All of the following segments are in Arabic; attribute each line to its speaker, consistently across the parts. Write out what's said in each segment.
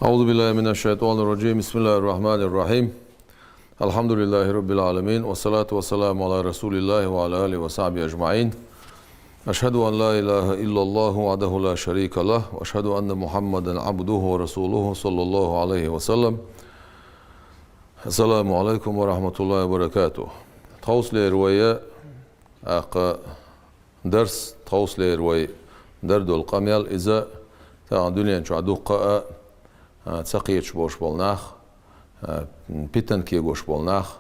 Speaker 1: أعوذ بالله من الشيطان الرجيم بسم الله الرحمن الرحيم الحمد لله رب العالمين والصلاة والسلام على رسول الله وعلى آله وصحبه أجمعين أشهد أن لا إله إلا الله وحده لا شريك له وأشهد أن محمدا عبده ورسوله صلى الله عليه وسلم السلام عليكم ورحمة الله وبركاته توصل رواية درس توصل رواية درد القميل إذا دنيا شعدوق تسقيتش بوش بولناخ بيتن كي بوش بولناخ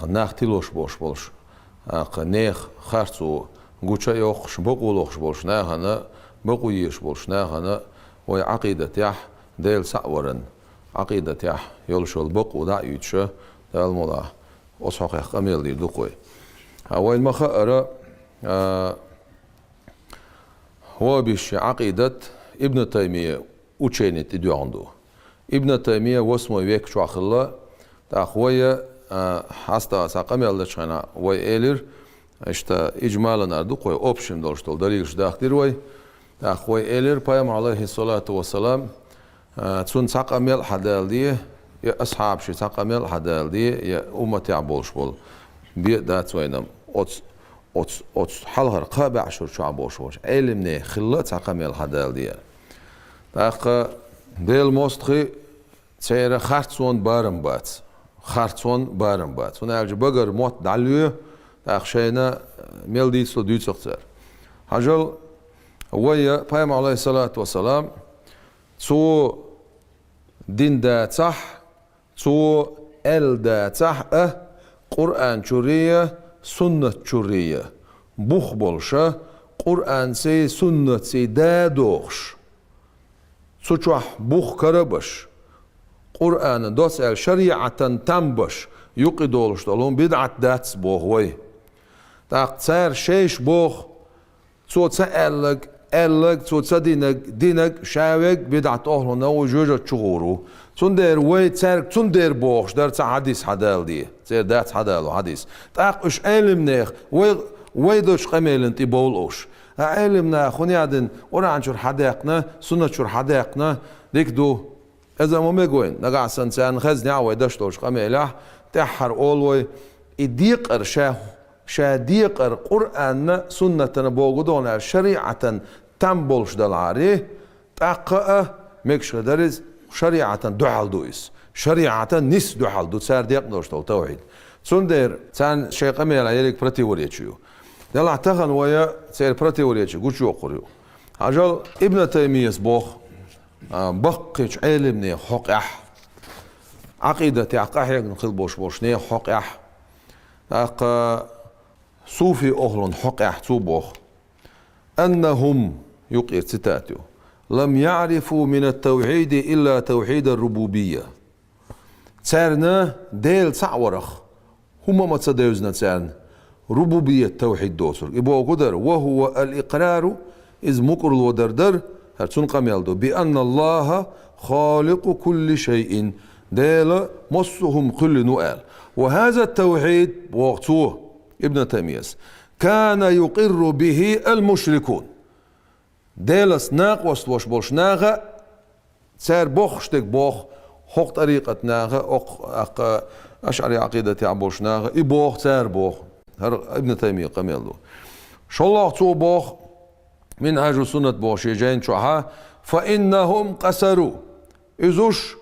Speaker 1: ناخ تلوش بوش بولش نيخ خارцу гуча يوخش بقولوخش بولش ناخنا بقويش بولش ناخنا وي عقيدة يح ديل سعورن عقيدة يح يولشول بقو دا يتش دال مولا أصحق قميل دي دوقوي وين مخأرة هو بيش عقيدة ابن تيمية учение идёнду. Ибн Таймия 8 век чуахылла тахвая хаста сақамелда чана вай элир ишта иджмалан арду кой общим должтол далил ждахтирвай тахвай элир пайгамбар алейхи салату вассалам цун сақамел хадалди я асхаб ши сақамел хадалди я уммати аболш бол би датвайнам от халхар қаба ашур чуабош бош элимне хилла сақамел хадалди تاق دل مستخي تيرا خارتون بارم بات ونالج بقر موت دعلوه تاق شينا ميلديتسو دوتسختر حجل ويا بايم عليه الصلاة والسلام تو دين دا صح تو ال دا صح قرآن شورية سنة شورية بوخ بولشة قرآن سي سنة سي دا دوخش سوچوح بوخ كربش قرآن دوس شريعة تنبش يقدولش دولون بدعة داتس بوخوي تاق تسار شيش بوخ تو تسألك تو دينك شاوك بدعة أهلو نو جوجة تشغورو تندير وي تسارك تندير بوخش دار حديث حدال دي تسير دات حدالو حديث تاق اش علم نيخ وي دوش قميل انتي بولوش علمنا خنيادن ورا شور حداقنا سنة شور حداقنا ديك دو إذا ما مجوين نقع سنسان خزني عوي دشتوش قميلح تحر أولوي يديقر ديقر قرآن سنة بوجودون شريعة تنبولش دلعاري تقأ مكش درز شريعة دعال دويس شريعة نس دعال دو سار ديق دوشتو توحيد سندر تان شيء قميل عيالك برتي وريتشيو يلا اعتقن ويا سير براتي وريتش قوش يقريو عجل ابن تيمية بوخ بقيش علمني حقح عقيدة عقح يقنقل بوش ني حقح صوفي أهل حقح بوخ أنهم يقير ستاتيو لم يعرفوا من التوحيد إلا توحيد الربوبية تسارنا ديل سعورخ هما ما تصدقوزنا تسارنا ربوبية توحيد دوسر إبو قدر وهو الإقرار إذ مقر ودردر هرسون قميلدو بأن الله خالق كل شيء ديل مصهم كل نؤال وهذا التوحيد وقتوه ابن تيمية كان يقر به المشركون ديل سناق وستوش بولش ناغا سير بوخ شتك بوخ حق طريقة ناغا أشعري عقيدة عبوش ناغا إبوخ سير بوخ ابن تيمية قميلدو شالله تو بوخ من هاج سنة بوخ يجين شوها فإنهم قسروا إزوش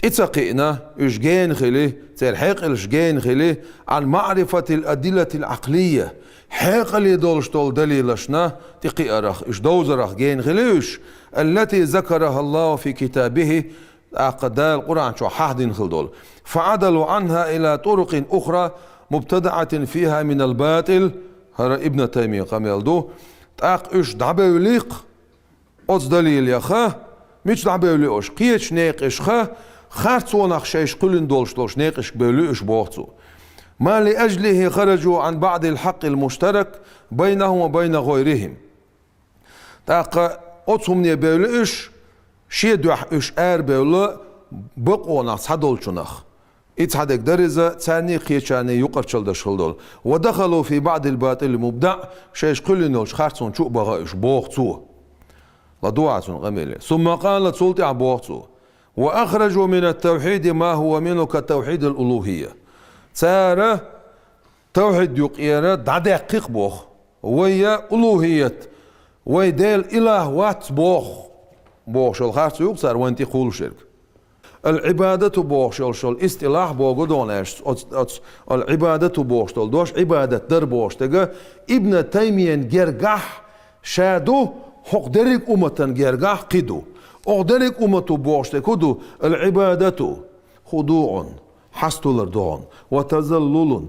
Speaker 1: اتقئنا إش جين خليه تير حيق إش جين خليه عن معرفة الأدلة العقلية حيق اللي دولش دول دليلشنا تقي أرخ إش دوزرخ جين خليش التي ذكرها الله في كتابه أقدال القرآن شو حهد خلدول فعدلوا عنها إلى طرق أخرى مبتدعة فيها من الباطل هر ابن تيمية قميلدو تاق اش دعبوليق اوز دليل يا خا مش دعبوليوش قيش نيقش خارتو نخشيش قلن دولش نيقش بوليوش بوغتو ما لأجله خرجوا عن بعض الحق المشترك بينهم وبين غيرهم تاق اوتهم ني بوليوش شي دوح اش بولو بقونا صدولشنخ اتحدك درزة تاني قيشاني يقرشل دشخلدول ودخلوا في بعض الباطل المبدع شيش قلنوش خارتون شو بغايش بوغتو لدعاء قميلة. ثم قالت سلطة عبوغتو وأخرجوا من التوحيد ما هو منه كتوحيد الألوهية. تارة توحيد يقيرة دقيق بوخ ويا ألوهية ويديل إله وات بوخ شل خاص يقصر وانتي قول شرك. العبادة بوخ شل استلاح بوغو دونش العبادة بوخ شل دوش عبادة در بوخ تجا ابن تيمية جرجح شادو حق درك أمة جرجح قدو أقدرك أمة بوخ تكدو العبادة خضوع حستولر دون وتذلل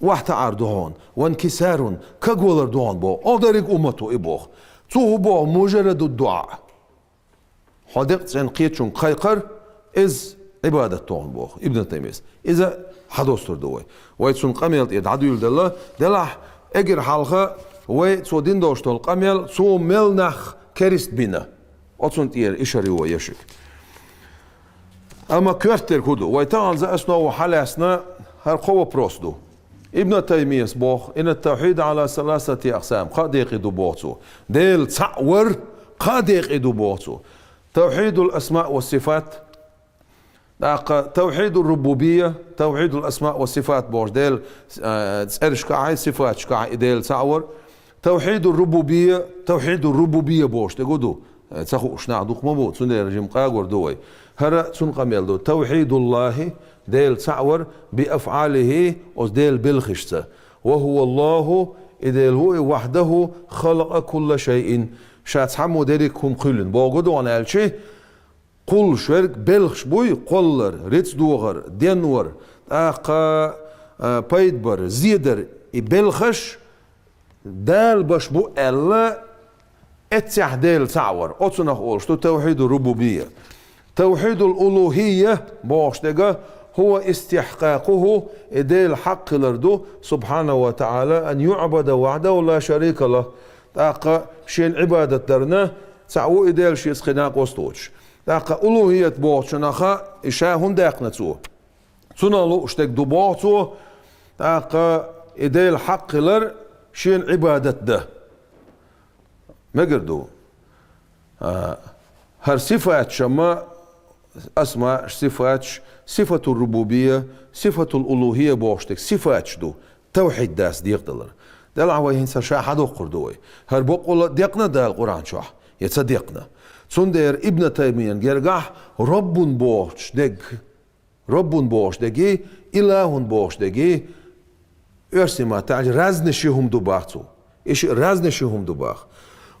Speaker 1: واحتعار دون وانكسار كقولر دون بو أقدرك أمة إبوخ توه بو مجرد الدعاء حدقت عن قيتشون قيقر إز عبادة دون بوخ ابن تيمية إذا حدوستر دوي ويتسون قميل يدعدو يلدالله دلح اجر حلقة ويتسو دين دوشتول قميل سو ملنخ كريست بنا أتصنت إير إشاري ويشك أما كوارتر كدو ويتعال زي أسنا وحلاسنا هر قوة بروسدو ابن تيمية بوخ إن التوحيد على ثلاثة أقسام قد يقيدو بوغتو ديل تعور قد يقيدو بوغتو توحيد الأسماء والصفات توحيد الربوبية توحيد الأسماء والصفات بوغ ديل تسأرش كاعي صفات شكاعي ديل تعور توحيد الربوبية بوغ تقودو تاخو شنع دوخ مبوت سنة رجيم قاقور دوي هرا سنقم يلدو توحيد الله ديل تعور بأفعاله ديل بالخشته وهو الله إديل هو وحده خلق كل شيء شات حمو ديريكم قلن بوغدو أنا الشي قل شرك بلخش بوي قلر ريتس دوغر دينور آقا بايدبر زيدر بلخش دال باش بو ألا اتسح ديل تعور اتسنخ اولشتو توحيد الربوبية توحيد الألوهية بوشتغا هو استحقاقه ديل حق لردو سبحانه وتعالى أن يعبد وحده ولا شريك له تاقا شين عبادة درنا تعو إديل شيء سخناق وستوش تاقا ألوهية بوشنخا إشاهن داقنتو تنالو اشتك دو بوتو تاقا إديل حق لر شين عبادة ده ما قردو هر صفات شما اسماء صفات صفة الربوبية صفة الألوهية بوشتك صفات شدو توحيد داس ديقدلر دال عوي هنسا شا حدو قردوي هر بقول ديقنا دال القرآن شاح يتصدقنا سندر ابن تيمية جرجح رب بوش دق إله بوش دقي ارسما تعج رازنشهم دو باختو إيش رازنشهم دو باخ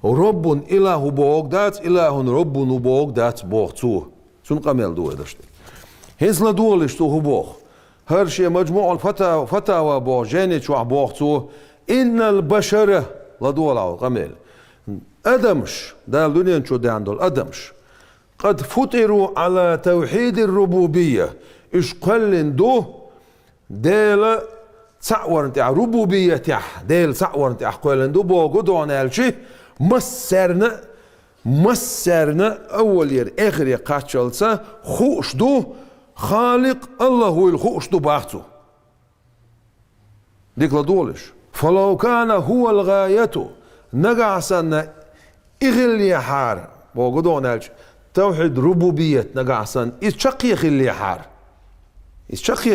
Speaker 1: رب إله بوغ دات إله رب بوغ دات بوغ تو سن قمل دو دشت هنسلا دولش تو بوغ هر شيء مجموع الفتاوى بوغ جاني شو بوغ تو إن البشر لا دول على قمل أدمش دا الدنيا شو دا عندول أدمش قد فطروا على توحيد الربوبية إيش قلن دو ديل تعور انت ربوبية تح ديل تعور انت قلن دو بوغ دو عنالشي مسرنا أول ير آخر يقاتشلسا خوش دو خالق الله هو الخوش دو باختو ديك لا دولش فلو كان هو الغاية نقعسن إغل يحار بوغدو نالش توحيد ربوبية نقعسن إتشقي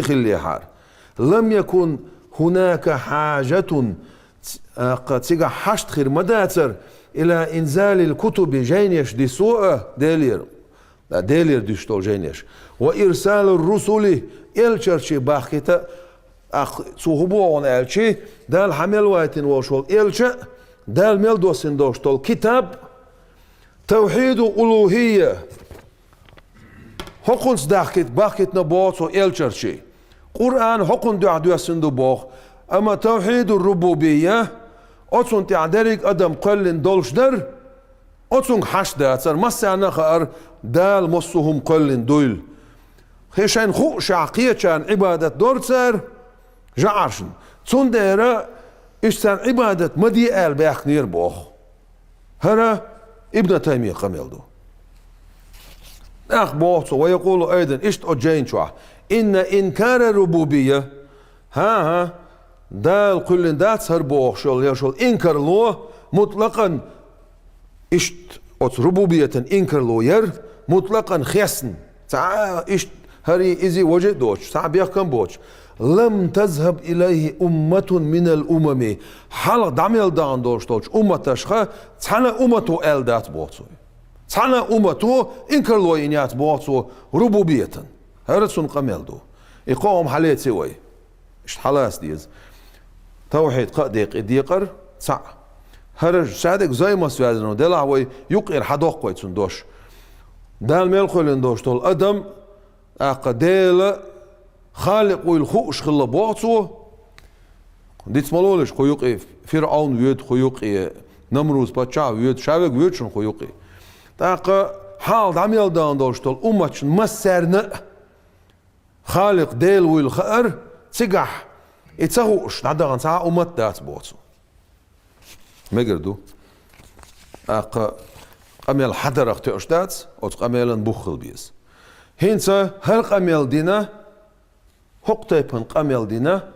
Speaker 1: خلي حار لم يكن هناك حاجة قد سيقع حشت خير مداتر إلى إنزال الكتب جينيش دي سوء ديلير ديشتول جينيش وإرسال الرسل إلشرشي باخيتا صهبوعون إلشي دال حمل وايتين وشول إلشا دال ملدوسين دوشتول كتاب توحيد ألوهية حقنس داخت باخيت نبوتو إلشرشي قرآن حقن دعدو يسندو بوخ أما توحيد الربوبية أتصن تعدرك أدم قلن دولش در أتصن حش داتر مسعنا خار دال مصهم قلن دويل خيشان خو شعقية شان عبادة دورتر جعرشن تون ديرا إشتان عبادة مدي آل بيخ نير بوخ هرا ابن تيمية قميل دو أخ بوخ ويقول أيضا إشت أجين شوح إن إنكار الربوبية ها دال قلن دات سر بوخ شول يشول إنكر لو مطلقا إشت أوت ربوبية إنكر لوير مطلقا خيسن تاع إيش هري إزي وجه دوش تاع بيحكم بوش لم تذهب إليه أمة من الأمم حلق دعمل دان دوش أمة تشخى تانا أمتو ألدات بوتسو تانا أمتو إنكر لوينيات بوتسو ربوبية هرسون قمل دو يقوم حاليت سوي إيش حلاس ديز توحيد قديق ديقر تاع هرج سادك زي ما سوازنو دلع وي يقير حدوق كويتسون دوش دال ملخولن دوش تول أدم أقديل خالق والخوش خلا بوعصو ديت مالولش خيوقي فرعون ويد خيوقي نمروز باتشا ويد شاوك ويد شن خيوقي تاق حال دعميل دان دوش تول أمتشن مسرنا خالق ديل والخير تسقح يتسهوش نعدغن ساعة أمت دات بوعصو مقردو أق قميل حدر اختيوش دات أو قميل بوخل بيز هينسا هر قميل دينا حقتيبن قميل دينا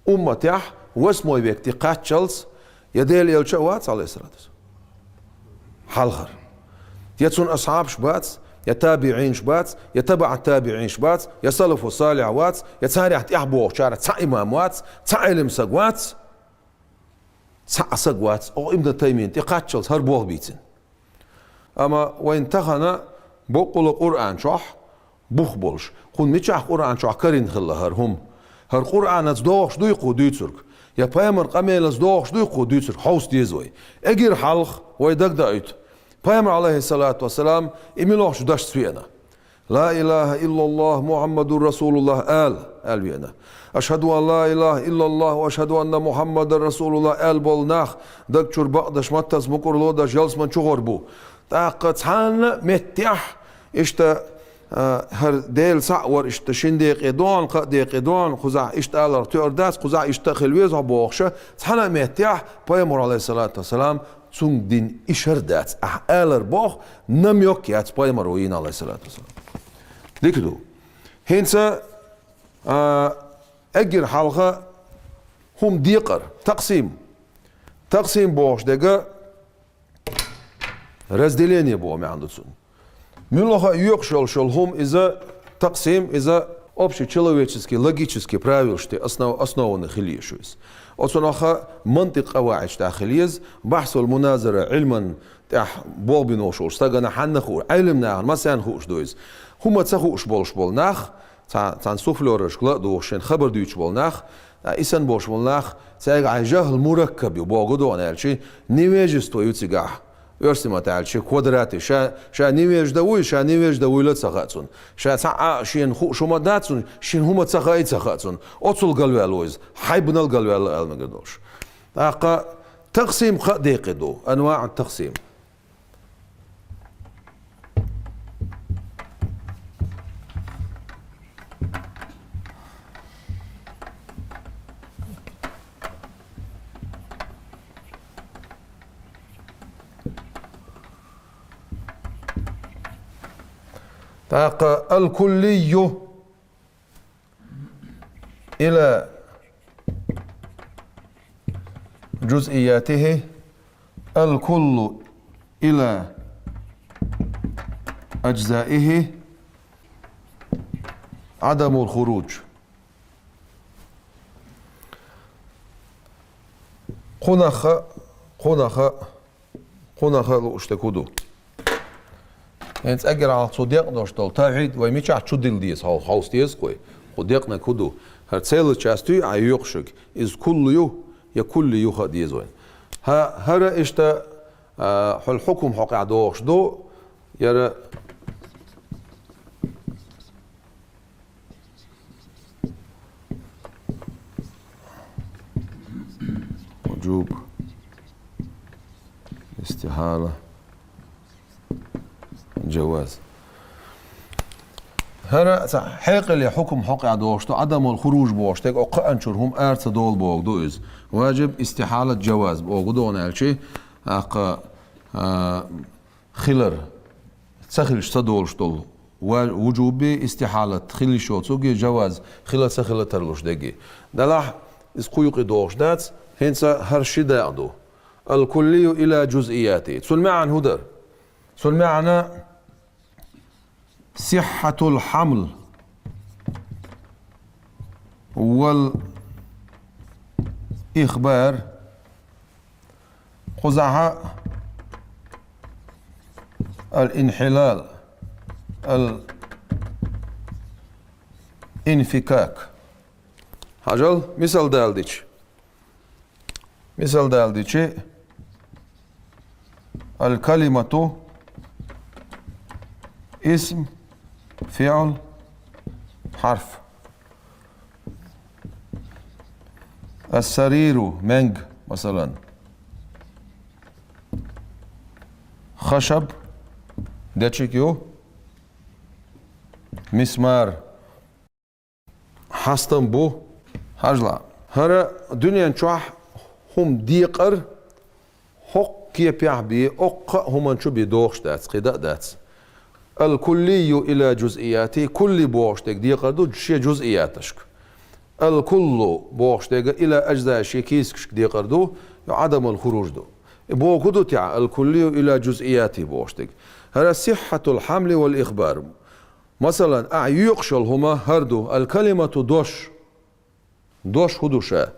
Speaker 1: أمتيح واسموي بيكتي قاتشلز يديل يلشوات عليه الصلاة والسلام حالخر يتسون أصحاب شبات يتابعين شبات يتبع التابعين شبات يسلف الصالح وات يتسارع تحبوه شارع تا إمام وات تا علم سقوات تا سقوات أو ابن تيمين تقاتشلز هر بوغ بيتين أما وين تخنا بقول القرآن شح بوخ بولش خون ميتشح قرآن شح كرين خلا هرهم هر قرآن از دوخش دويقو دويتسرك يا بايمر قميل از دوخش دويقو دويتسرك حوس ديزوي اجير حلق ويدق دايت بايمر عليه الصلاة والسلام اميلوخش داش سوينا لا إله إلا الله محمد رسول الله آل بينا أشهد أن لا إله إلا الله وأشهد أن محمد رسول الله آل بولناخ دك شرباء دش متز مكرلو دش جلس من شغربو تاقت حان متيح اشتا هر ديل سعور اشتا شنديق ادوان قديق ادوان خزع اشتا الار تيرداس خزع اشتا خلويز عبوخشة حانا متيح بايمر عليه الصلاة والسلام تون دين اشردات الار بوخ نم يوكيات بايمر وين عليه الصلاة والسلام ديكدو هينسا اجر حلقة هم ديقر تقسيم بوخش دقا разделение было между собой. Милоха юкшел шелхум из-за таксим, из-за общечеловеческих, логических правил, что основаны хилишуис. Отсюда мантик аваич та хилиз, бахсул муназара علما тах болбиношул, стагана ханнаху, علمنا مثلا خوش دويز. هم تسخوش болш болнах, تان سوفلورش قلدو شن خبر دويش болнах, إسان болш болнах, تاج جهل مركب يبغضو أنا الشيء نيجستو يتسجح. يرسم تعال شيء كوادراتي شا نيميج دوي شا نيميج دوي لا تسخاتون شا تاع شين خو شو ما داتون شين هما تسخاي تسخاتون اوتل قالوالوز حيبنا القالوال المقدوش تاق تقسيم دقيقدو انواع التقسيم تاق الكلي إلى جزئياته الكل إلى أجزائه عدم الخروج قنخ لأشتكدو يعني تأجر على صديق دوشتول توحيد ويميش على شديل ديس هاوس ديس قوي صديقنا كدو هرتسيل تشاستي عيوقشك إز كل يا كل يو ديزوين هرا إشتا الحكم حق دوش دو يرى وجوب استحالة جواز هرا حق اللي حكم حق عدوشتو عدم الخروج بوشتك او قانشر هم ارت دول بوغ دوز واجب استحالة جواز بوغ دون الشي خلر تسخلش تدولشتو وجوبي استحالة خلي شوتوغي جواز خلال سخلة ترلوش دقي دلح از قيوق دوش هنسا هرشي داعدو الكلي الى جزئياته تسول معا هدر المعنى صحة الحمل والإخبار قزعها الانحلال الانفكاك. هاجل مثال دالديش الكلمة اسم فعل حرف. السرير منج مثلا، خشب دچيكيو، مسمار حستم بو هاجلا. هر دنيا شوح هم ديقر حق كي بيعبي أق هم شو بيدوخش داتس قدا داتس. الكلي إلى جزئياته كل بوشتك ديقر دو شي جزئياتشك. الكل بوشتك إلى أجزاء شي كيسك ديقر دو عدم الخروج دو. بوكدو تاع الكلي إلى جزئياته بوشتك. هذا صحة الحمل والإخبار. مثلا يقشل هما هردو الكلمة دوش هدوشا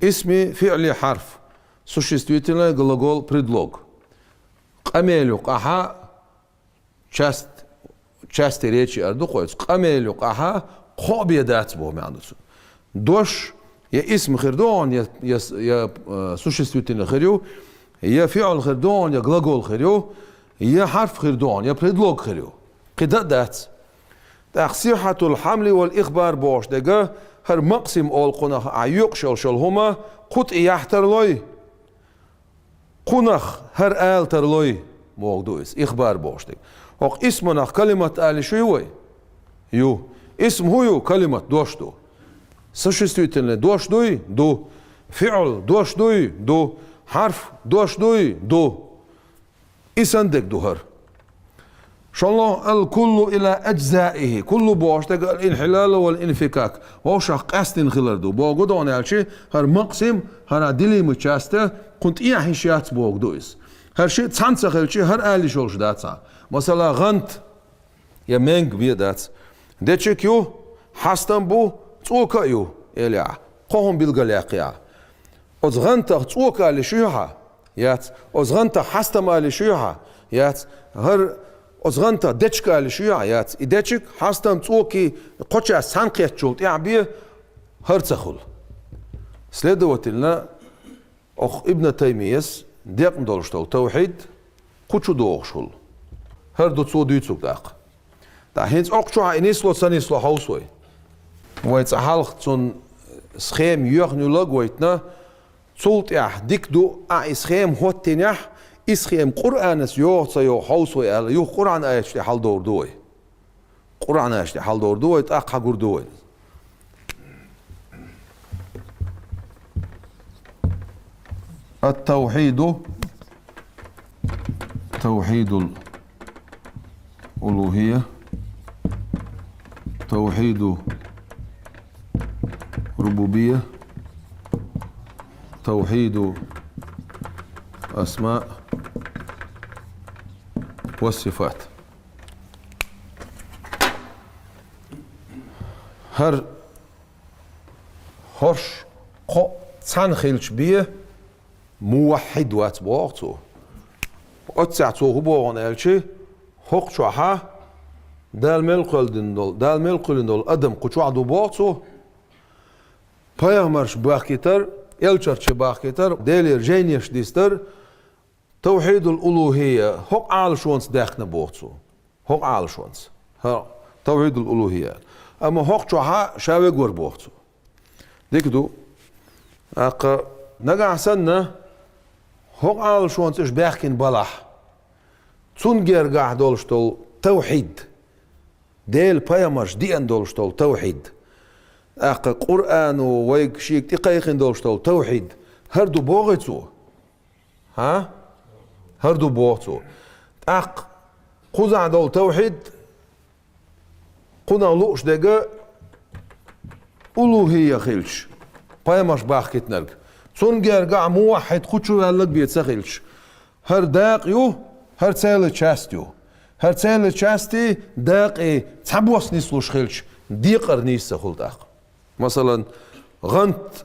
Speaker 1: اسم فعل حرف существительное глагол предлог. قميلوق أها части речи ардуқоец قميلوق أها قابية دات بهم عندسو. دوش يا اسم خردون يا существительное خريو، يا فعل خردون يا глагол خريو، يا حرف خردون يا предлог خريو. قدا دات. صحة الحمل والإخبار بوش دقا هر مقسم أول قناخ عيوق شل هما قط يحترلوي قناخ هر آل ترلوي موضوعس إخبار بوش دق. وق اسمنا كلمة آل شو يو اسم هو كلمة دوش دو существительное دوش دوي دو فعل دوش دوي دو حرف دوش دوي دو إسندك دوهر. شالله الكل إلى أجزائه كل بوشتك الانحلال والانفكاك وشق أستن خلردو بوجودون هالشيء هر مقسم هر دلي متشاسته كنت إيه هشيات بوجودوس هالشيء تانسخ هالشيء هر آلي شولش داتسا مثلا غنت يا منج بيدات دتشك يو حستن بو توكا يو إليا قهم بالجلاقيا أزغنت توكا لشيوها يات أزغنت حستم لشيوها يات هر أزغنتا دتشكا لشيوعيات إدتشك حاستم توكي قطع سانقيت شولت يعني هرتسخل. Следовательно, ابن تيمية ديقن دولشتول توحيد قطشو دوغشول هردو تسو ديتسوك داق. دا هينز أقشوها إنيسلو سانيسلو حوسوي ويتس أحالخ تون سخيم يوغنو لغويتنا تولت ديك دو إسخيم هوتينيح إسخيم قرآنس يوغسا يو حوسوي ألا يو قرآن آيشتي حال دور دوي قرآن آيشتي حال دور دوي تأق حقور دوي. التوحيد توحيد الألوهية توحيد ربوبية توحيد أسماء والصفات. هر هرش قو تنخيلش بيه موحد وات بوقتو أتسعتو هبوغن ألشي حق شوحا دال ملقل دول أدم قشوع دو بوقتو بايامرش باكيتر إلشرش باكيتر ديلير جينيش ديستر توحيد الألوهية حق عال شونس داخنا بوقتو حق عال شونس توحيد الألوهية أما حق شوحا شاوي قور بوقتو ديكدو أقا نقع سنة حق عال شونس إش باكين بلح تنجر قاع دولشتول توحيد ديل بايامرش ديان دولشتول توحيد أقا قرآن ويك شيك تقايقين دولشتول توحيد هردو بوغيتو ها هردو بوغيتو أق قزع دول توحيد قنا لوش دقا ألوهية خيلش بايامرش باخكت نرق تنجر قاع موحد خدشو هلق بيتسخيلش هر داق يو هر целой частью. هر целой части داقي تعبوس نسلوش خلش ديقر نيسا خلداق. مثلا غنت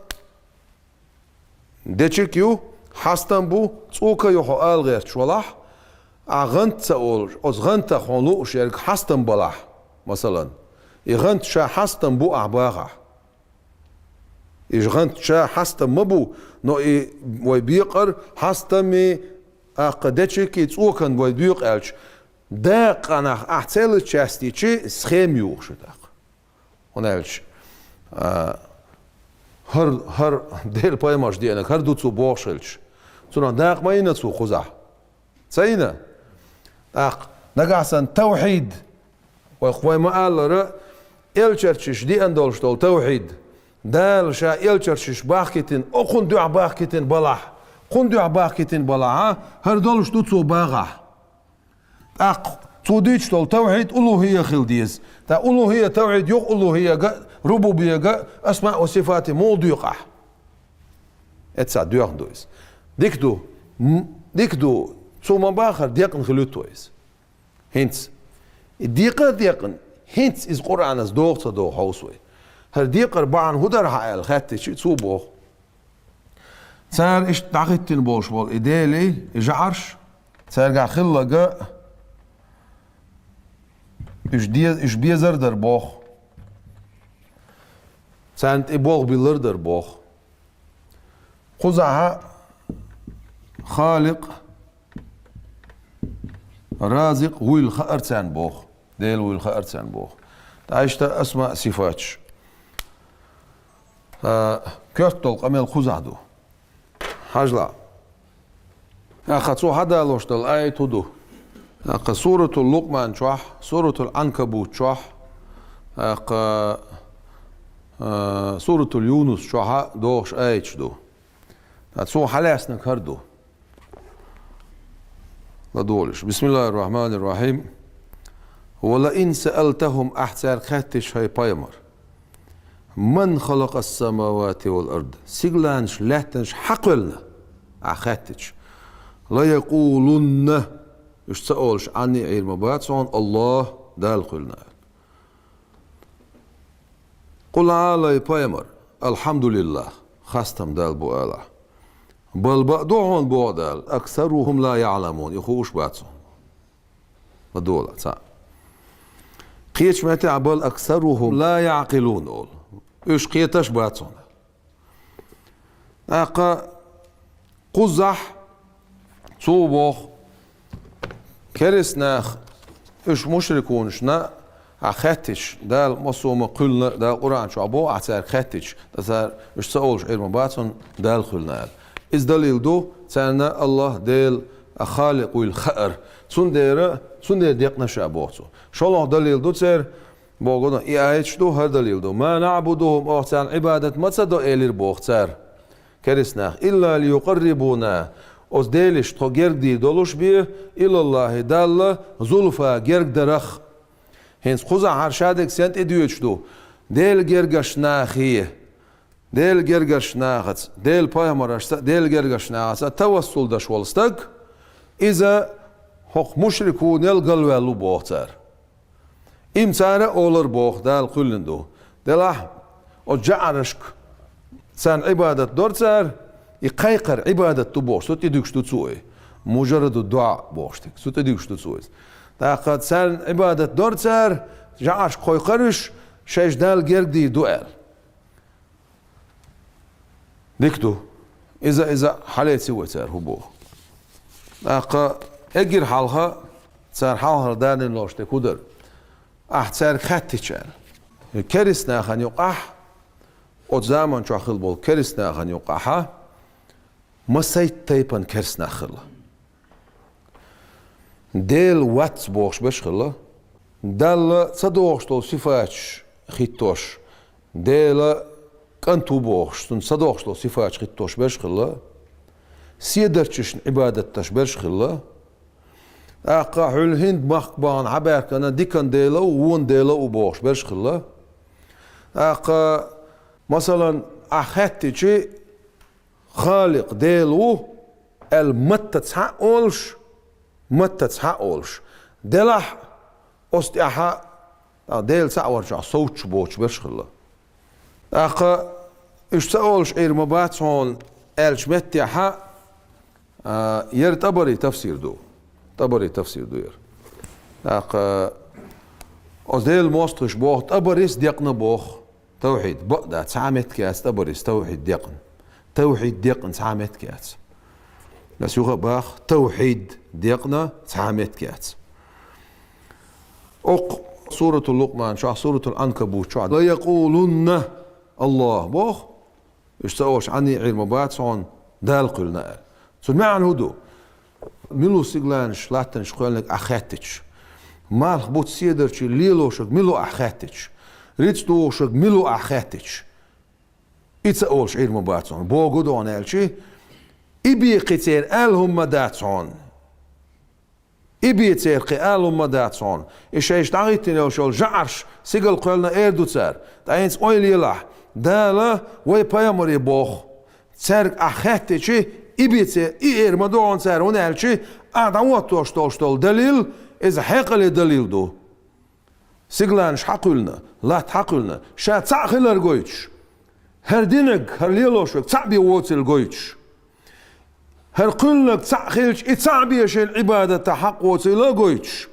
Speaker 1: دچكيو حستن بو تصوكا يوحو آل غير شوالح غنت سأول أز غنت خونلو شيرك حستن بلاح مثلا غنت شا حستن بو أعباغا غنت شا حستن مبو نو ويبيقر حستن مي دچكي تصوكن ويبيقرش داق أنا أحتل تشاستي شيء سخيم يوخش داق ونالش هر ديل بايماش دينك هر دوتسو بوخشلش سونا داق ما ينتسو خزح سينا داق نقعسن توحيد ويخوي ما قال رأ إلشرشش دي أندولش دول توحيد دال شا إلشرشش باخكتن أخون دعا باخكتن بلاح خون دعا باخكتن بلاح هر دولش دوتسو باغح توديش دول توحيد ألوهية خلديز تا ألوهية توحيد يوق ألوهية ربوبية أسماء وصفات مو ديقع اتسا ديق دويس ديكدو ثم باخر ديقن خلوتويس هنس ديقن هنس إز قرآن از دوغ دو حوصوي هر ديق أربعان هدر حقال خاتي شي تصوبوخ سار إش تاقيتين بوش بول إدالي إجعرش سار قا خلقا إش بيزر در بوخ سانت إبوغ بيلر در بوخ خزعها خالق رازق ويل خأرتان بوخ ديل ويل خأرتان بوخ تعيشتا أسماء صفاتش كرتل قميل خزعدو حجلا أخذوا هذا لوشتل آية تدو سورة اللقمان شوح سورة العنكبوت شوح سورة اليونس شوح دوش آيتش دو تسو حلاسنا كردو لا دولش بسم الله الرحمن الرحيم ولئن سألتهم أحسار خاتش هاي بايمر من خلق السماوات والأرض سيغلانش لاتنش حقلنا أخاتش لا يقولن مش تسألش عني علم باتسون الله دال قلنا قل على بايمر الحمد لله خاستم دال بو الله بل بعضهم بعضال أكثرهم لا يعلمون يخوش باتسون بدولة تا قيتش متى بل أكثرهم لا يعقلون أول إيش قيتش باتسون أقا قزح صوبوخ كرسناخ إيش مشركونش نا أخاتش دال مصوم قلنا دال قرآن شو أبو أعتار خاتش دال إيش سأولش علم باتسون دال قلنا إز دليل دو تانا الله ديل خالق والخأر سندير ديقنا شابوتو شو الله دليل دو تير بوغونا إيش دو هر دليل دو ما نعبدهم أحسن عبادة ما تصدق إلير بوختار كرسناخ إلا ليقربونا أز ديلش تو جرق دي دولوش بيه إلا الله دال زلفا جرق درخ هنس خوزا عرشادك سنت إديوش دو ديل جرقش ناخيه ديل جرقش ناخت ديل بايمرش ديل جرقش ناخت توسل دش والستق إذا حق مشركون يلقل والو بوختار إمتارة أولر بوخ دال قلندو دلاح أجعرشك سان عبادة دورتار يقيقر عبادة تبوش سوت يدوكش تسوي مجرد الدعاء بوشتك سوت يدوكش تسوي تاقد سان عبادة دورتار جعرش قيقرش شاش دال جرق دي دوال ديكتو إذا حالات سوى تار هبوه أقا أجر حالها تار حالها دانين لوشتك ودر أحتار خاتي تشال كرسنا خان يقح أو زمان شو أخل بول كرسنا خان يقحها ما سيت تيبان كرسنا خلا ديل واتس بوش بش خلا دل صدوش تو صفاتش خيتوش ديل كنتو بوش تن صدوش تو صفاتش خيتوش بش خلا سيدرتش عبادة تش بش خلا أقا الهند مخبان عبارك أنا ديكن ديلا وون ديلا وبوش بش خلا أقا مثلا أخذت شيء خالق ديلو المتة تحقولش متى تحقولش دلح أستيحا ديل سأورجع صوتش بوش برشخلا أخا اشتقولش إير مباتون ألش متيحا ير تبري تفسير دو ير أخا أزديل موستش بوخ تبريس ديقنا بوخ توحيد بقدا تعامت كاس تبريس توحيد ديقن تعامت كاس بس يوغا باخ توحيد ديقنا تعامت كاس سورة اللقمان شو سورة العنكبوت شو لا يقولن الله بوخ اشتاوش عني علم بعد صون دال قلنا سمع هدو ملو سيغلانش لاتنش قولنك اخاتش مال خبوت سيدرش ليلوشك ملو اخاتش ريتشتوشك ملو اخاتش اتساولش علم بعد صون بو قدو عنالشي إبي قتير آلهم مداتون إبي تير قالهم مداتون إيش تعيتني وشول جعرش سيقل قولنا إيردو تار تاينس أويل يلح دالا وي بايمري بوخ تارك أخاتي شي إبي تير إير مدوعون تار ونالشي أعدوات توشتول دليل إذا حقل دليل دو سيقلانش حقلنا لا تحقلنا شا تعخلر قويتش هر دينك هر ليلوشك تعبي ووتل قويتش هر قلنك تعخيلش اتعبيش العبادة تحق وتلا قويتش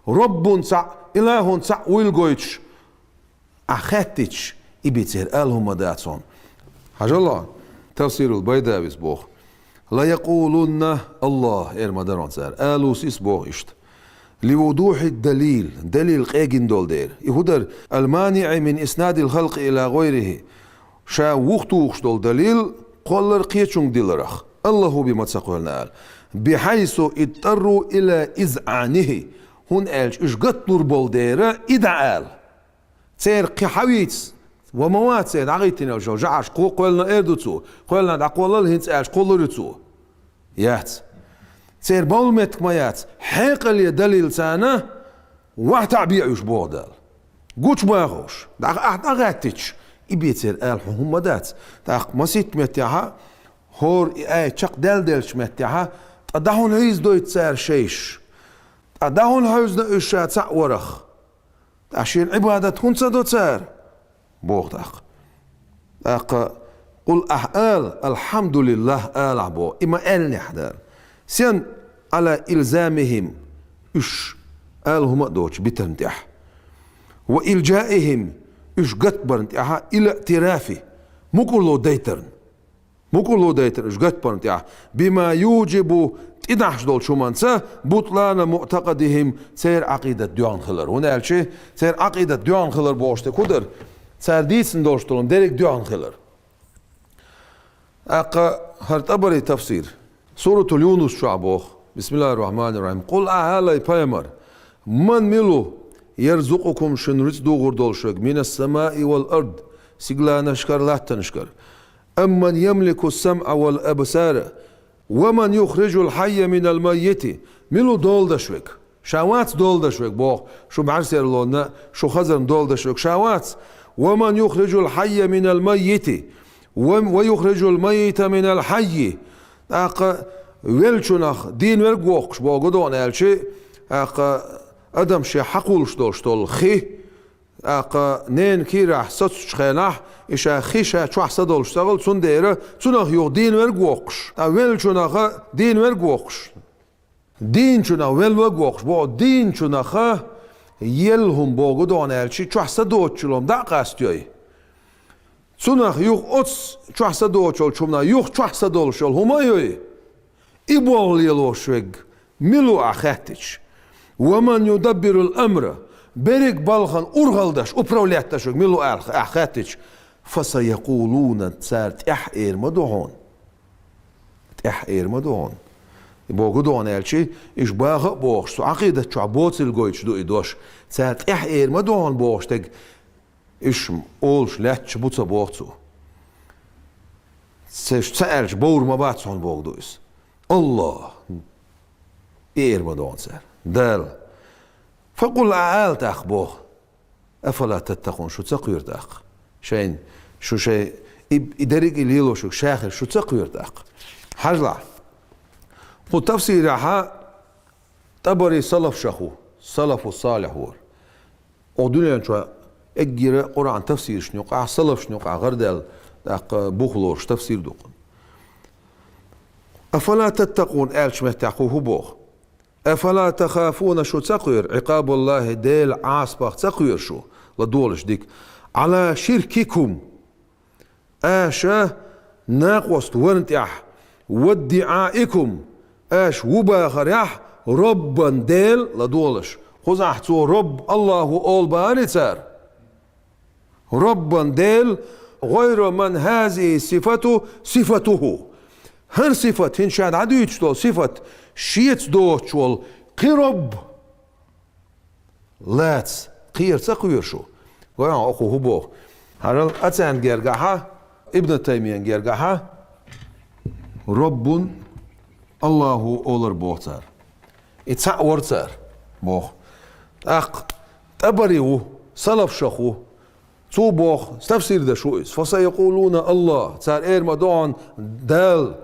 Speaker 1: رب تع إله تع ويل قويتش أخاتش إبتير آلهم مداتون حاج الله تفسير البيداويس بوخ لا يقولون الله مدارون سار آلو سيس بوخ اشت لوضوح دليل قيقين دول دير يهودر المانع من إسناد الخلق إلى غيره شا وقتوخش دول دليل قولر قيتشون ديلرخ الله بما تقولنا بحيث اضطروا إلى إذعانه هون قالش إش قطر بولديرة إدعال تير قحويت وموات سيد عقيتنا وشو جعش قولنا إردوتو قولنا دعقول الله هنت قالش قولرتو يات تير بولمتك ميات حيق اللي دليل سانا وعتعبيع يشبوه دال قوش باغوش دعقاتتش إبيتير آل هم دات دعق مسيت متيها هور اي چق دل شمتها ادهون هيز دويت سار شيش ادهون هيز نشا تاع ورخ عشان عبادة هونسا دو تسار بوغدق قل أحال الحمد لله آل عبو إما آل نحدار سين على إلزامهم إش آلهم دوش بتمتح وإلجائهم إش قتبر انتحا إلى اعترافه مكرلو ديترن إش قتبر انتحا بما يوجب إدعش دول شمانسا بطلان معتقدهم سير عقيدة ديوان خلر هنا قال شيء سير عقيدة ديوان خلر بوشت كدر سير ديسن دوشتولم ديرك ديوان خلر أقا هرتبري تفسير سورة اليونس شعبوخ بسم الله الرحمن الرحيم قل أهالي بايمر من ملو يرزقكم شنرز دوغر دولشك من السماء والأرض سيقلا نشكر لا تنشكر أمن يملك السمع والأبصار ومن يخرج الحي من الميت ملو دول دشوك شاوات دول دشوك بوخ شو بعرسير لونا شو خزر دول دشوك شاوات ومن يخرج الحي من الميت ويخرج الميت من الحي اق ويلچونخ دين ورغوخش بوغدون الشي اق ادم شي حقولش دوشتول خي اق نين كيرح ساتشخنح إشا خيشة شو حصدول اشتغل تون ديرة تونخ يو دين ورغوخش أول شونخ دين ورغوخش دين شونا ول ورغوخش بو دين شونخ يلهم بوغدون الشي شو حصدول شلون دا قاستيوي تونخ يوخ أتس شو حصدول شل شونا يوخ شو حصدول شل هما يوي إبول يلوشوغ ملو أخاتش ومن يدبر الأمر بريك بالخن أورغالداش أبراولياتاش ملو أخاتش فسيقولون تسار تحقير مدوهون بوغدون الشي إش باغ بوغش سو عقيدة شو عبوت الجويتش دو إدوش تسار تحقير مدوهون بوغش تج إش أولش لاتش بوتا بوغتو تسألش بور مباتسون بوغدويس الله إير مدوهون سار دال فقل أعال تأخبوغ أفلا تتقون شو تقير تأخ شين شو شيء إدارك الليلو شو شاخر شو تقير تأخ حجلا قل تفسيرها طبري سلف شخو سلف الصالح هو ودنيا شو اجرا قرآن تفسير شنو قاع سلف شنو قاع غردل بوخلورش تفسير دوق أفلا تتقون ألش مهتقوه بوخ أفلا تخافون شو تقوير عقاب الله ديل عاصبخ تقوير شو لدولش ديك على شرككم آشا ناقوست ورنتيح وادعائكم آش وباخر يح ربا ديل لدولش خزحتو رب الله أول بانتار ربا ديل غير من هذه صفته هر صفة هن شاد عدو يتشتول صفة شيت دوتشول قرب لاتس قير تقوير شو ويا أخو هبوخ هرال أتان جرجحة ابن تيمية جرجحة رب الله أولر بوتر اتسعورتر بوخ تبريو سلف شخو تو بوخ تفسير ده شو إس فسيقولون الله تار إير مدون دال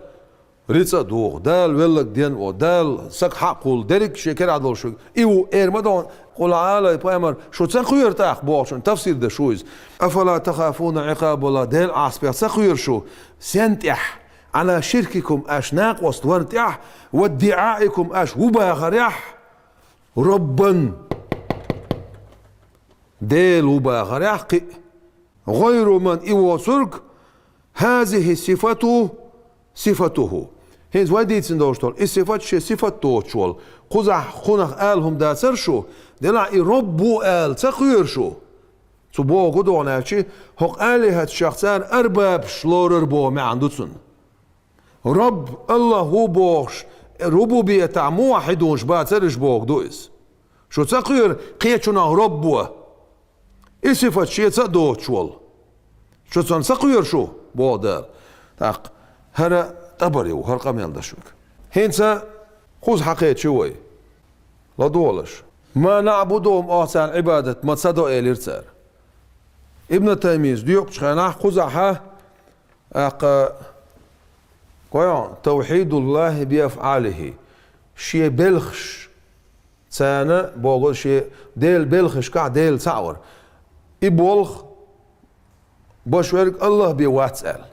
Speaker 1: ريتسا دوغ دال ولك دين و دال سك حقول درك شكر عدل شو إيو إير مدون قل عالي بأمر شو تسخير تاخ بوخ شو تفسير ده شو إس أفلا تخافون عقاب الله دال عصبيا تسخير شو سينتح على شرككم أش ناقوست ورتح وادعائكم أش وباغريح ربا ديل وباغريح غير من إيو سرق هذه صفته هيز وادي تندوشتول الصفات شي صفة توتشول قزح خنخ آلهم داسر شو دلع ربو آل تخير شو تبو قدونا شي هق آلهة الشخصان أرباب شلور ربو ما عندوتسن رب الله هو بوش ربوبية مو واحدونش باترش بوك دويس شو تخير قيتشنا ربوه الصفات شي تدوتشول شو تنسقير شو بو دال تاق هرا تبري وهر قميل دشوك هينسا خوز حقيت شوي لا دولش ما نعبدهم أحسن عبادة ما تصدق إليرتر ابن تيمية ديوك شخنا خوزها قيان توحيد الله بأفعاله شي بلخش سنة بقول شي ديل بلخش كع ديل تعور إبولخ باشورك الله بيواتسال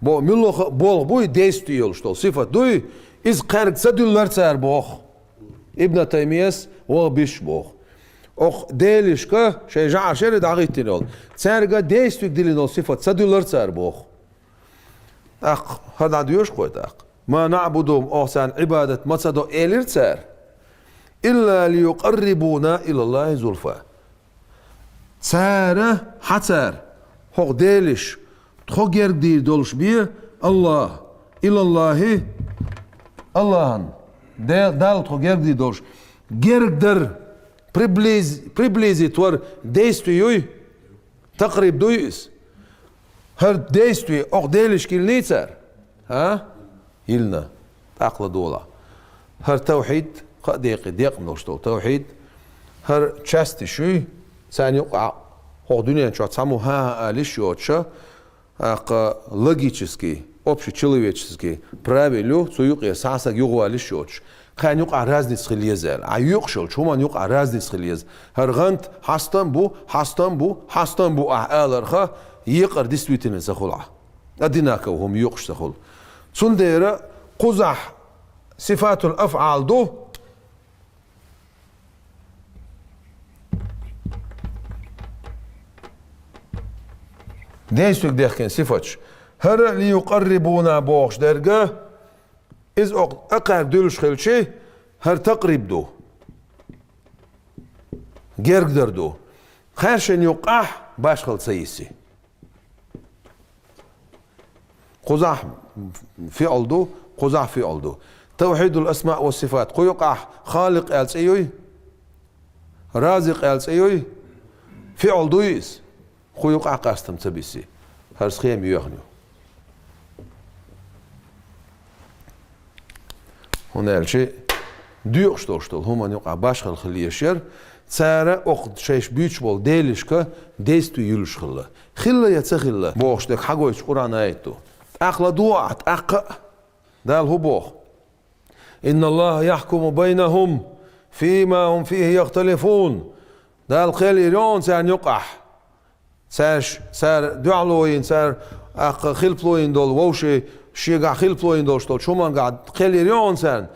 Speaker 1: بو ملوخ بول بوي ديستيول شتو صفة دوي إز قارك سدولار تار بوخ ابن تيميس وبيش بوخ أخ ديلش كه شيء جع شر دعيتينول تارجا ديستيك ديلينول صفة سدولار تار بوخ هذا عديوش قوت ما نعبدهم أحسن عبادة ما تصدق إلير تار إلا ليقربونا إلى الله زلفى تاره حتر هو ديلش تخجر دي دولش بيه الله إلى الله اللهن دال تخجر دي دولش جردر بريبليزي تور ديستوي تقريب دويس هر ديستوي أو ديلش كيل نيتر ها يلنا عقل دولا هر توحيد ديق منوشتو توحيد هر تشاستي شوي ثاني يقع هو دنيا شو تسمو ها ليش يوتشا логически, общечеловечески правилю, цуюк я саса югу алишоч. Хан юк аразниц хилезер, а юк шел, чуман юк аразниц хилез. Харгант хастан бу ааларха يقر действительно сахула. Одинаково هم юкш сахул. Цундера قزح صفات الأفعال دو ديستوك ديخكين صفتش هر ليقربونا بوخش درجة إز أقار دولش خلشي هر تقريب دو جرق در دو خيرشن يقع باش خل سيسي قزح فعل دو قزح فعل دو توحيد الأسماء والصفات قو يقع خالق ألس أيوي رازق ألس أيوي فعل دويس خو يقع قاستم تبيسي هرس خيم يغنيو هنا الشيء ديوق شتوشتل هما يقع باشخل خليشير تسارة أخد شيش بيتش بول ديلشكا ديستو يلش خلا خلا يتخلا بوخشتك حقويش قرآن آيتو أخلا دوعت أقا دال هو بوخ إن الله يحكم بينهم فيما هم فيه يختلفون دال خيليرون سان يقح سار دعلوين سار خلفلوين دول ووشي شيقع خلفلوين دول شتول شومان قاعد خيليرون سان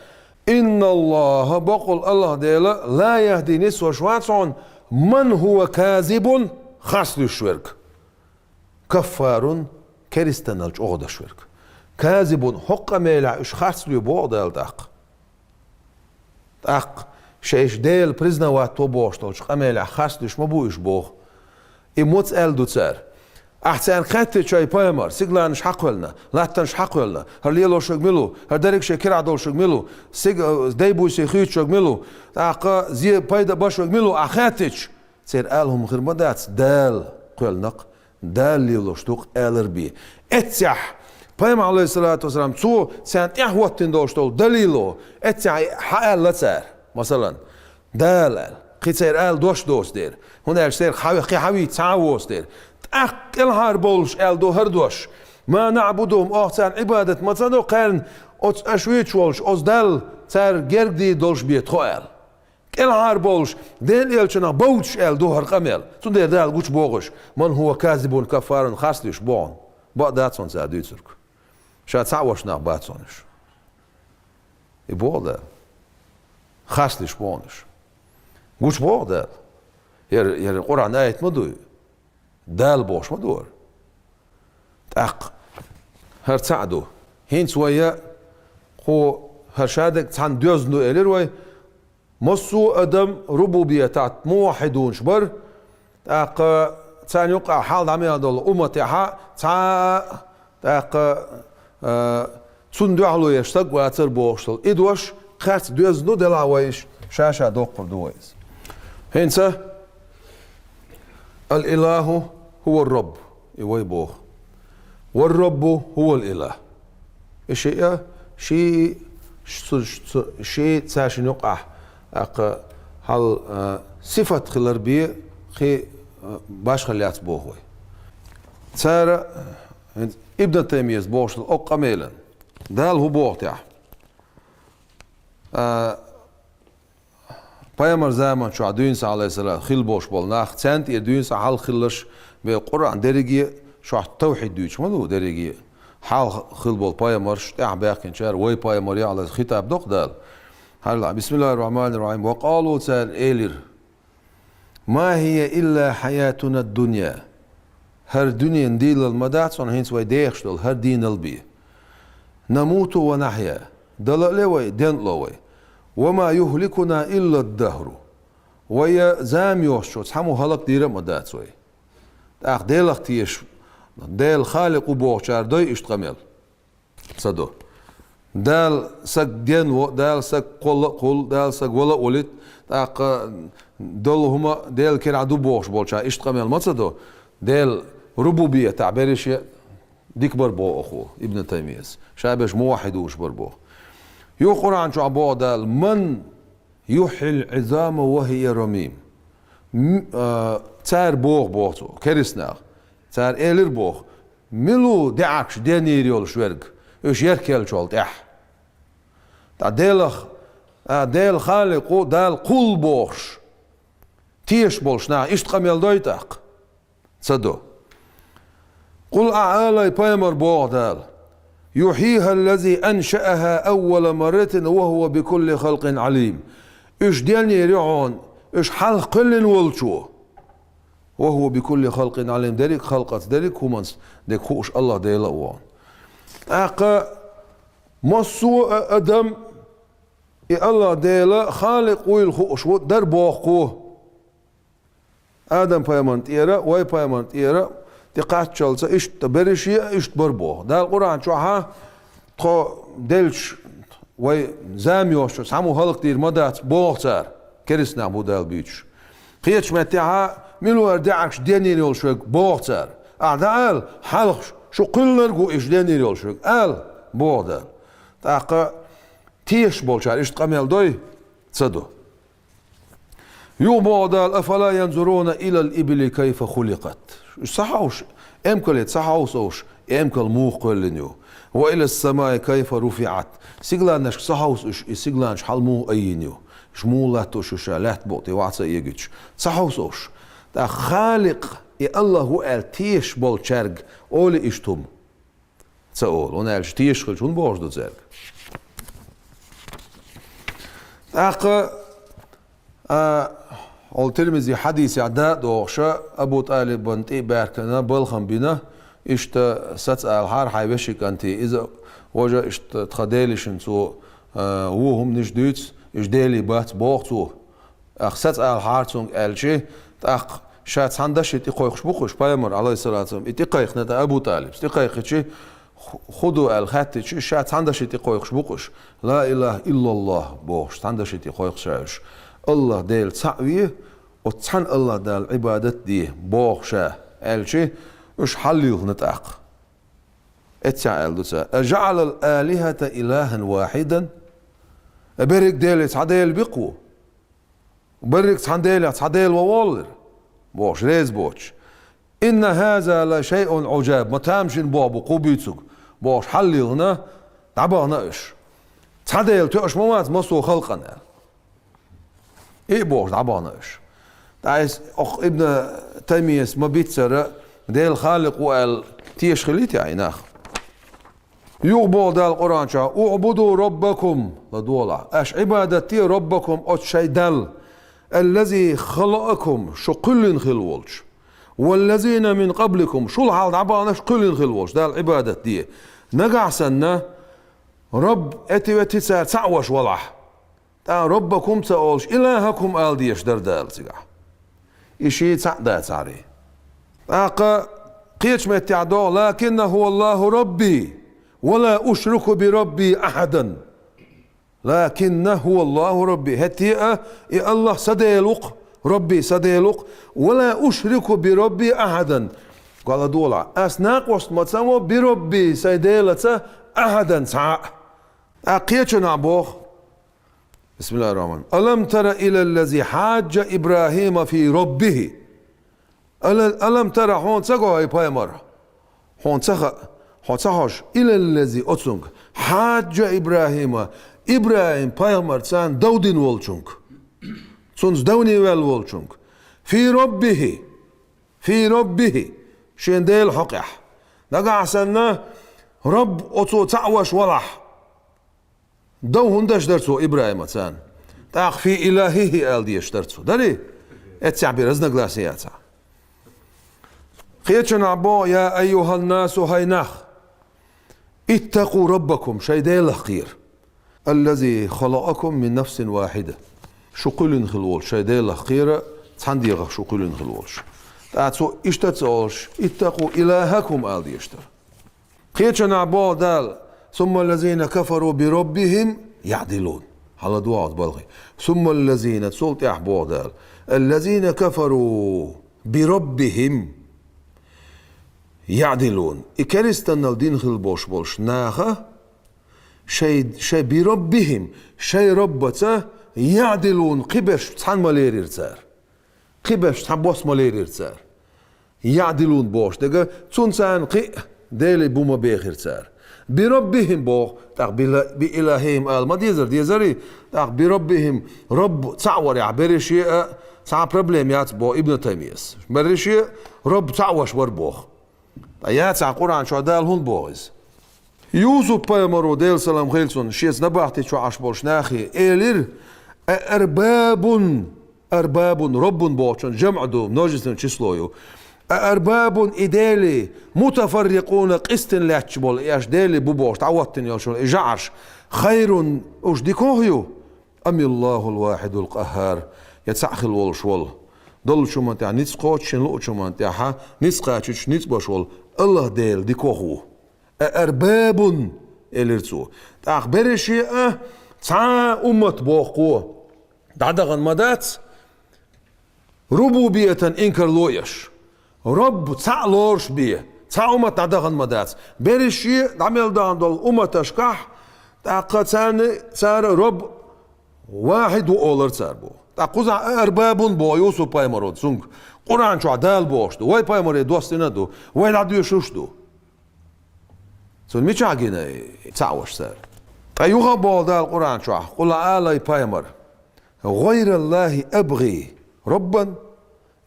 Speaker 1: إن الله بقول الله ديلا لا يهدي نسوة شواتسون من هو كاذب خاص الشرك كفار كريستنالج أغدا شرك كاذب حق ميلع إش خاص لي بوغدا الدق دق شيش ديل بريزنا واتو بوشتول شق ميلع خاص ليش مبويش بوغ إموت أل دوتسار أحسن خاتي شاي بايمر سيغلان شحقولنا لاتن شحقولنا هر ليلو شغملو هر دريك شكر عدول شغملو سيغ دايبو سيخيت شغملو أقا زي بايدا باش شغملو أخاتيش سير آلهم غير مدات دال قولنق دال ليلو شتوق آلر بي اتسح بايم عليه الصلاة والسلام تو سان إحواتين دوشتول دليلو اتسح حقال لتسار مثلا دال قيت سير آل دوش دير هنا سير حوي تعوز دير أق الهار بولش آل دو هردوش ما نعبدهم أحسن عبادة ما تصدق قرن أشويت شولش أزدل تار جردي دولش بيت خوال الهار بولش دين إلشنا بوتش آل دو هرقمل تون دير دال قوش بوغش من هو كاذب كفار خاصليش بون بقداتسون زادو ترك شاد سعوش ناق باتسونش يبوغ دال خاصليش بونش قوش بوغ دال ير القرآن آية مدوي دال بوش مدور تاق هر تعدو هين سويا خو هرشادك تان دوزنو إليروي مصو أدم ربوبية تاعت موحدون شبر تاق تان يقع حال عمي هذول أمتي حا تاق تون دوحلو يشتق واتر بوشتل إدوش خات دوزنو دلاويش شاشة دوقر دويز هينسا الإله هو الرب يويبوه والرب هو الإله شيء تساشن يقع هل صفة خلربية خي باش خليات بوه تسارة ابن تيمية بوش الأقا ميلا دال هو بوه تاع Peygamber zaman şu dünyası aleyhisselam khil boş bol nach cent dünyası hal khilış ve Kur'an derigi şu tevhid düç mı derigi hal khil bol peygamber şu ta bakin şer way peygamber ya ala khitab doqdal hal bismillahirrahmanirrahim ve qalu sal elir ma hiye illa hayatuna dunya her dünyanın dil almadat son hins way deexstul her din albi namutu ve nahya dalale ve denlo ve وما يهلكنا إلا الدهر ويا زام يوشوت حمو هلك ديره مداتوي أخ ديل اختيش ديل خالق وبوشار دوي اشتغمل صدو دال سك دين دال سك قل دال سك ولا ولد أخ دول هما ديل كير عدو بوش بولشا اشتغمل ما صدو ديل ربوبية تعبيرش ديكبر بو أخو ابن تيمية شابش موحد وش بربو يو قرآن شو عبادة من يحيي العظام وهي رميم تار بوغ كريسنا تار إيلر بوغ ملو دعكش دينير يول شورق إيش يركل شولت ديل خالق دال قول بوغش تيش بولشنا إيش تقميل دويتاق صدو قل أعالي بايمر بوغ دال يحييها الذي أنشأها أول مرة وهو بكل خلق عليم إيش ديالني يريعون إيش حال قل ولشو وهو بكل خلق عليم دارك خلقت دارك همانس ديك خوش الله ديلا وان أقا مصو أدم الله ديلا خالق ويل خوش در باقو آدم بايمانت إيرا واي بايمانت إيرا دقات شالسا إيش تبرشيا إيش بربوه ده القرآن شو ها تخو دلش وي زاميوش سامو هلق دير مدات بوغتار كريسنا بودال بيتش قيتش متاعها ملو اردعكش دينير يول شوك بوغتار أعدال حلق شو قلنرقو إيش دينير يول شوك آل بوغدال تاقا تيش بولشار إيش تقاميل دوي تصدو يو بوغدال أفلا ينظرون إلى الإبل كيف خلقت صحوش امكلت صحوسوش امكل مو قلنيو والى السماء كيف رفعت سيغلانش صحوس سيغلانش حلمو اينيو شمولات شوشا لات بوتي وعصا يجيش صحوسوش تا خالق الله هو التيش بول شرق أولي إشتم تقول أنا التيش خلشون بوش دو زرق الترمذي حديث عداء دوغشا أبو طالب بنت باركنا بالخم بنا إشت ستسأل حار حيبشك أنت إذا وجا إشت تخديلشن سو وهم نش دوتس إش ديلي بات بوغتو ستسأل حار تونغ ألشي تاق شات ساندش إتقايخش بخش بايمر عليه الصلاة والسلام إتقايخ نتا أبو طالب إتقايخ شي خدوا الخط شي شات ساندش إتقايخش بخش لا إله إلا الله بوغش ساندش إتقايخش الله ديل تعويه وتحن الله دال عبادة دي بوغشا ألشي وش حليل نتاق اتسع دوسا أجعل الآلهة إلها واحدا أبرك ديل تعديل بقو وبرك تعديل ووالر بوش ريز بوش إن هذا لشيء عجاب ما تامشن بابو قوبيتسك بوش حليلنا تعبانا إش تعديل تؤش موات مصو خلقنا إيه بوش تعبانا إش تعيس أخ ابن تيمية ما بيتسر ديل خالق وقال تيش خليتي عيناخ يقبل دال القرآن شا اعبدوا ربكم لدولا اش عبادتي ربكم اتشي دل الذي خلقكم شو قل خلولش والذين من قبلكم شو الحال عبانش قل خلولش دال عبادت دي نقع سنة رب اتي وتسار تعوش ولح تا ربكم تقولش إلهكم آل ديش در دال سيقع إشي تعدى تعري أقا قيش متعدو لكن هو الله ربي ولا أشرك بربي أحدا لكن هو الله ربي هتيئة الله سديلق ربي سديلق ولا أشرك بربي أحدا قال دولا أسناق وصمتسمو بربي سديلة أحدا سعاء أقيتش نعبوخ بسم الله الرحمن ألم تر إلى الذي حاج إبراهيم في ربه ألم ترى هون تسقوا بايمر هون تسقوش إلى الذي أتسنك حاج إبراهيم بايمر تسان دودين والشنك سنز دوني والشنك في ربه شين ديل حقح نقع سنة رب أتو تعوش ولح دو هندش درسو إبراهيم تسان تاق في إلهه آل ديش درسو داري اتسعبير ازنق لاسياتا خيتشن عبو يا أيها الناس هيناخ اتقوا ربكم شيدي لخير الذي خلقكم من نفس واحدة شقل خلول شيدي لخير تحنديغ شقل خلولش تاتسو اشتتسولش اتقوا إلهكم آل ديشتر خيتشن عبو دال ثم الذين كفروا بربهم يعدلون على دعاء بلغي ثم الذين تسولت أحبو دال الذين كفروا بربهم يعدلون إكريستان الدين خلبوش بولش ناخا شي بربهم شي ربته يعدلون قبش تحن مالير ارتار قبش تحبوس مالير ارتار يعدلون بوش دقا تنسان قي ديلي بوما بيخ ارتار بربهم بوخ تاق بإلههم آل ما ديزري تاق بربهم رب تعور يعبر شيء تاع بروبليمات بو ابن تيميس برشي رب تعوش وربوخ آيات تاع القرآن شو دال هون بوغز يوسف بايمرو ديل سلام خيلسون شيز نباحتي شو عش بولش ناخي إيلير أرباب رب بوشن جمع دو نوجسن تشسلويو أرباب إدالي متفرقون قستن لاتشبول إيش دالي بوبوش تعوتن يوشون إجعش خير أش ديكوهيو أم الله الواحد القهار يتسعخل والشوال ضل شو من تاع نتسقوش لو شو من تاعها نتسقاش نتسبشول الله ديل ديكوهو أرباب إليرتسو تاع برشي تاع أمة بوقو دعدغن مدات ربوبية إنكر لويش رب تاع لورش بيه تاع أمة دعدغن مدات برشي دعمل دول أمة تشكح تاع قتان تاع رب واحد وأولر تاربو تاقوز أرباب بو يوسف بايمرود سونك قرآن شو عدال بوشتو واي بايمرود دوستينادو واي العدو يشوشتو سون ميش عاقينا تعوش سار أيوها بو دال قرآن شو قل آلاي بايمر غير الله أبغي ربا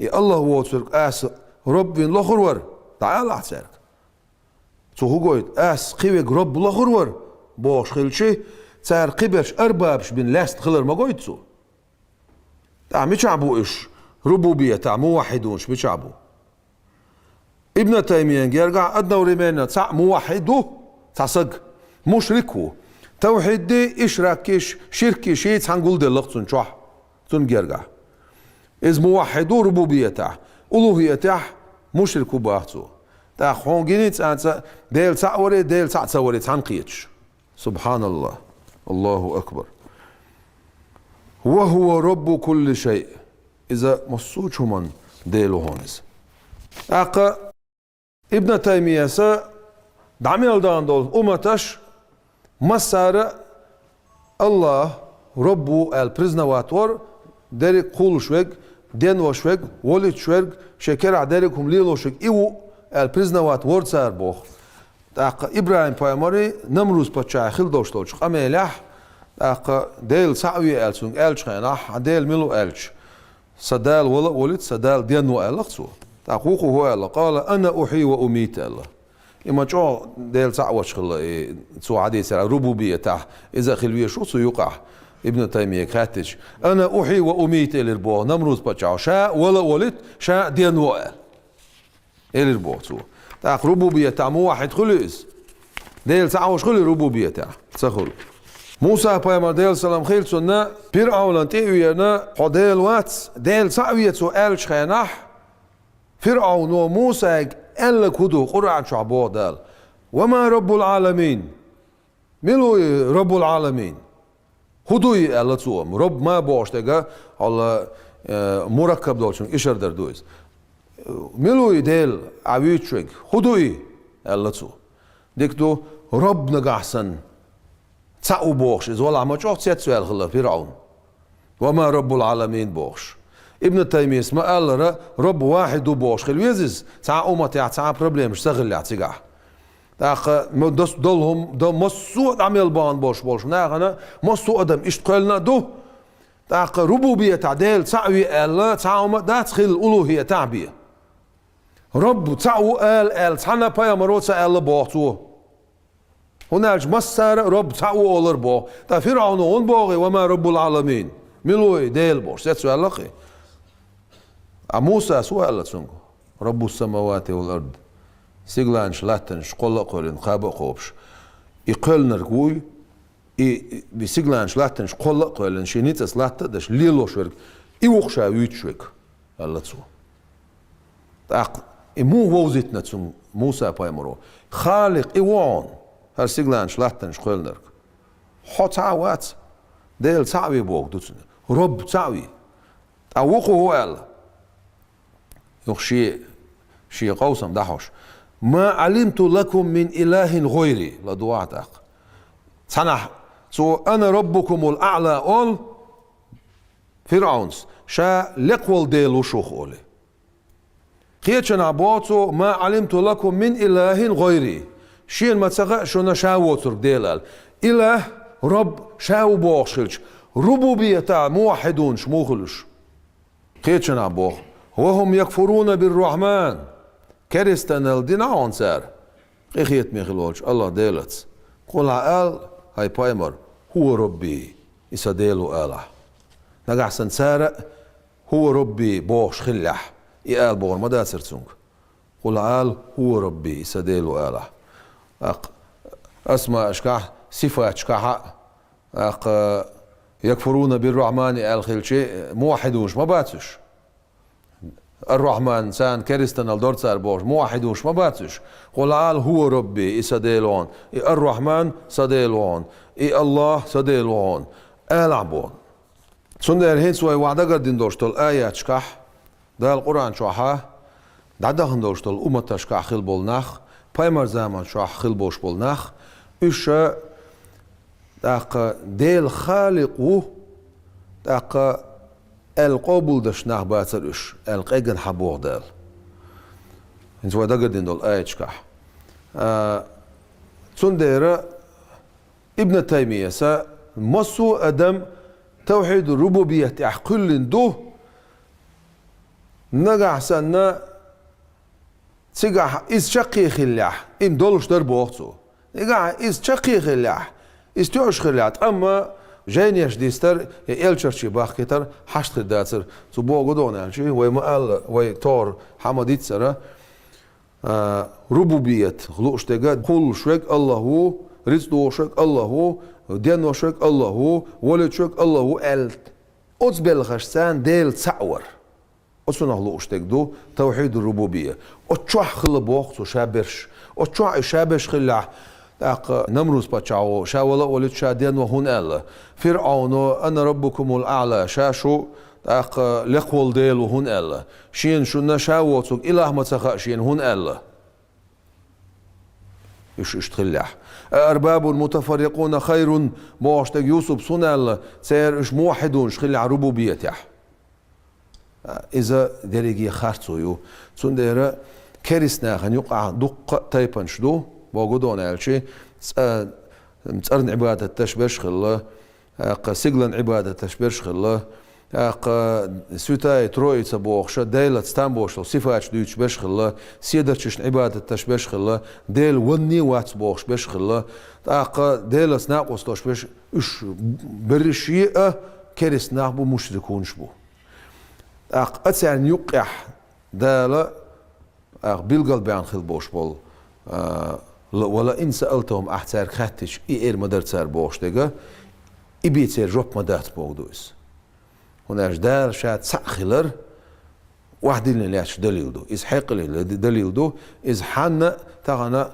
Speaker 1: الله واترك أس رب لخرور تعال أحسرك تو هو قايد أس قيوك رب لخرور باش خلشي تار قبش أربابش بن لاست خلر ما قايد سو تاع ميشعبو إيش ربوبية تاع موحدونش ميشعبو ابن تيمية يرجع أدنى ورمينا تاع موحدو تاع صق مشركو توحيد دي إشراكيش شركيش يتحنقول دي لغتون شوح تنجرجع إذ موحدو ربوبية تاع ألوهية تاع مشركو باحتو تاع خونجيني تاع ديل تعوري ديل تعوري تنقيتش سبحان الله الله أكبر وهو رب كل شيء إذا مصوش من ديلو هونس أقا ابن تيمية سا دعمي الدان دول أمتش مسار الله ربو البرزنواتور ديري قول شوك دين وشوك ولد شوك شكر عداركم ليلو شوك إيو البرزنواتور سار بوخ أقا إبراهيم بايماري نمروز بچا خيل دوشتوش أميلح أقا ديل سعوي ألسون ألش خيناح ديل ميلو ألش سدال ولا ولد سدال دينو ألقصو تاقوقو هو الله قال أنا أحيي وأميت الله إما جو ديل سعوش خلا سو عادي سر ربوبية تاع إذا خلوية شو سيقع ابن تيمية كاتش أنا أحيي وأميت الربو نمروز بچاو شاء ولا ولد شاء دينو أل الربو سو تاق ربوبية تاع موحد خلص ديل سعوش خلي ربوبية تاع سخل موسى بايمار ديل سلام خيل سنة فرعون تيوينا حديل واتس ديل سعوية سؤال شخيناح فرعون وموسى قال لك هدو قرآن شعبه دال وما رب العالمين ملو رب العالمين هدو قال لك رب ما باش تيجا على مركب دولشن إشار در دويز ملو ديل عويد شوك هدو قال لك ديك دو رب نقحسن تسعو بوخش زوال ما جوه تسيت سؤال خلا فرعون وما رب العالمين بوخش ابن تيمية اسمه قال رب واحد وبوش خلويزز تاع أمتي تاع بروبليم اشتغل لي تيجا تاع دولهم دو مسوء عمل بان بوش ناغنا مسوء ادم اشتقلنا دو تاع ربوبية تاع ديل تعوي الله تاع أمت دا تخيل الألوهية تعبية رب تعو ال تاعنا بايا مروت تاع الله بوحتو هناك مسار رب تعو أولر بو تاع فرعون اون بوغي وما رب العالمين ملوي ديل بوش سيت سؤال لقي موسى سؤال سنجو رب السماوات والأرض سيغلانش لاتنش قل قولن قاب قوبش يقل نرقوي بسيغلانش لاتنش قل قولن شينيتس لات داش ليلوش ورق يوخشا ويتشوك الله تسو تاق مو وزيتنا تسو موسى بايمرو خالق ايوان هر سيغلانش لاتنش قل نرق حط عوات ديل تعوي بوك دوتسن رب تعوي اوقو هو الله شي قوسم دحوش ما علمت لكم من إله غيري لدعاتك سنح سو أنا ربكم الأعلى أول فرعونس شا لقول ديلو شوخ أولي خيتشن عبوتو ما علمت لكم من إله غيري شين ما تسغى شونا شاوتر ديلال إله رب شاو بوخشلش ربوبية تاع موحدون شموخلش خيتشن عبوخ وهم يكفرون بالرحمن كريستان الدين سار إخيت ميخلوش الله ديلت قول عقال هاي بايمر هو ربي إسا ديلو آله نقع سنسارة هو ربي بوش خلح إقال بور ما دا سرسونك قول عقال هو ربي إسا ديلو آله أسماء أشكاح صفات أشكاح يكفرون بالرحمن آل خلشي موحدوش ما باتش الرحمن سان كريستان الدور سار بوش موحدوش ما باتش قل عال هو ربي إسا ديلون الرحمن سديلون الله سديلون ألعبون سندر هيت سوي وعدا قدين دوشتل آيات شكاح دا القرآن شوحا دعدا هندوشتل أمتا شكاح خيل بولناخ بايمر زمان شوح خيل بوش بولناخ إشا داق ديل خالقو داق القبول دشناه باتر إش القيجن حبوغ دال انتوا دا قدين دول آيات شكاح سندر ابن تيمية سا مسو أدم توحيد الربوبية تاع كل دو نقع سنة تيقع إز شقي خلاح إم دولش دربو أختو نقع إز شقي خلاح إز تعش خلاح أما جاينيش ديستر يلشرشي باخ كتر حشت خداتر تبو قدون يعني وي مقال وي تور حمديت سرا ربوبية خلوش تقاد كل شوك الله هو رزق شوك الله هو دين شوك الله هو ولد شوك الله هو ألت أتبلغش سان ديل تعور أصلا خلوش تقدو توحيد الربوبية أتشوح خل بوقت شابرش أتشوح شابش خلاح نمروز بتشاو شاولا ولد شادين وهون ألا فرعون أنا ربكم الأعلى شاشو لقول ديل وهون ألا شين شو شاوتك إله ما تخشين هون ألا إيش تخلح أرباب متفرقون خير مواشتك يوسف سنال سير إيش موحدون شخلع ربوبيته إذا درجي خارتو يو سندير كرسنا خن يقع دق تايبنش دو بوجودون علشي متقرن عبادة تشبش خلا سجلن عبادة تشبش خلا سوتاي تروي تبوخش ديل تستانبوش صفات دوتش بش خلا سيدتش عبادة تشبش خلا ديل وني وات بوخش بش خلا ديل سناقوس توش بش إيش برشيئة كرسنا بو مشركونش بو أتسعن يقع دالة بالقلب عن خلبوش بول ولا إن سألتهم أحتار خاتش إير مدرسار بوش دقا إبيتر جوب مدات بوغدوس هناش دار شاد سأخلر واحد اللي لاش دليل دو إز حق اللي دليل دو إز حنا تغنى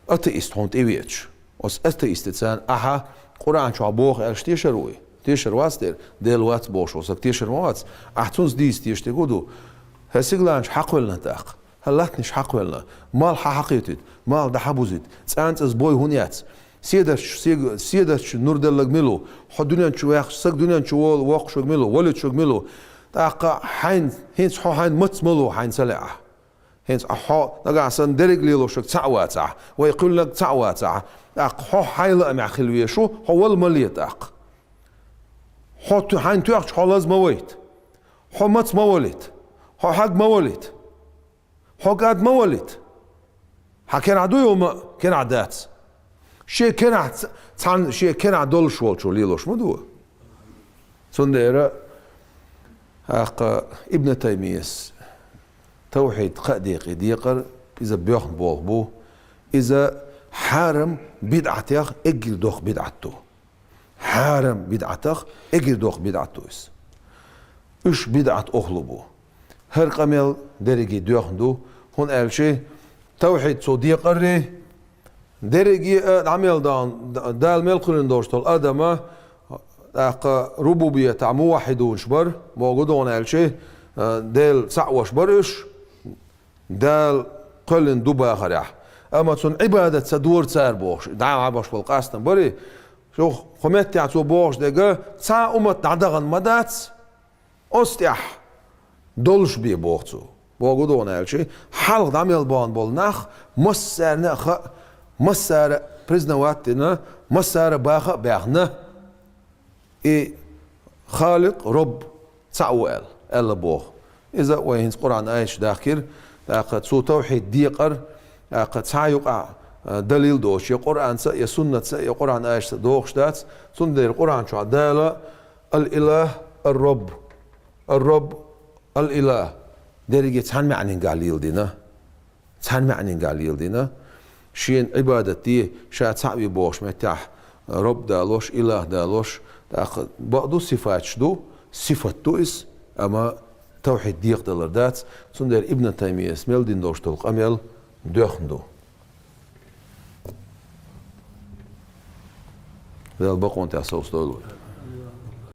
Speaker 1: أتيست هونت إيويتش وس أتيست تسان أها قرآن شو عبوخ ألش تيشروي تيشر واستر ديل وات بوش وسك تيشر وات أحتونس ديس تيشتي قدو هسيقلانش حق ولنا تاق هلاتنش حق ولنا مال حقيتت مال دحبوزت تسانت از بوي هونيات سيدش نور دلق ميلو حد دنيا شويخ سك دنيا شو واق شو ميلو ولد شو ميلو تاق حين هينس حو حين مت ملو حين سلع هينس حو نقع سن درج ليلو شك تعواتع ويقول لك تعواتع تاق حو حيل مع خلويه شو هو الملي تاق حط حين توقش حلاز مويت حمت مولد حق مولد حقاد مولد حكين عدو يوم كان عدات شيء كان عن شيء كان عدول شو ليلوش مدو سنديرة ابن تيمية توحيد قديق ديقر إذا بيخن بو إذا حارم بدعته اجر دوخ بدعته حارم بدعته اجر دوخ بدعته إيش بدعة أخلبو هر قميل درجي دوخندو هون قال شيء توحيد صديق الري درجي عمل دال ملقلن دوشتول أدمه ربوبية تاع موحدون شبر موجودون قال شيء دال سعوة شبرش دال قلن دوبا خريح أما تون عبادة سدور تسار بوش دعم عباش بالقاستن بري شو خمت تعتو بوش دقا سا أمت نعدغن مدات أستيح دولش بي بوغتو موجودون قال شيء حلق عمل بان بالنخ مسار نخ مسار برزنواتنا مسار باخ باخنا إيه خالق رب تعوال ألا بوغ إذا وين القرآن آيش داخل قد سو توحيد ديقر قد سايق دليل دوش يا قرآن يا سنة يا قرآن آيش دوخش دات سنة القرآن شو عدالة الإله الرب الإله درجة تان معنى قاليل دينا تان معنى قاليل دينا شين عبادتي شا تعبي بوش متاح رب دالوش إله دالوش بعضو صفات شدو صفات تويس أما توحيد ديق دلردات سندر ابن تيمية اسميل دين دوش تلق أميل دوخندو ذا البقون تحسوس دولو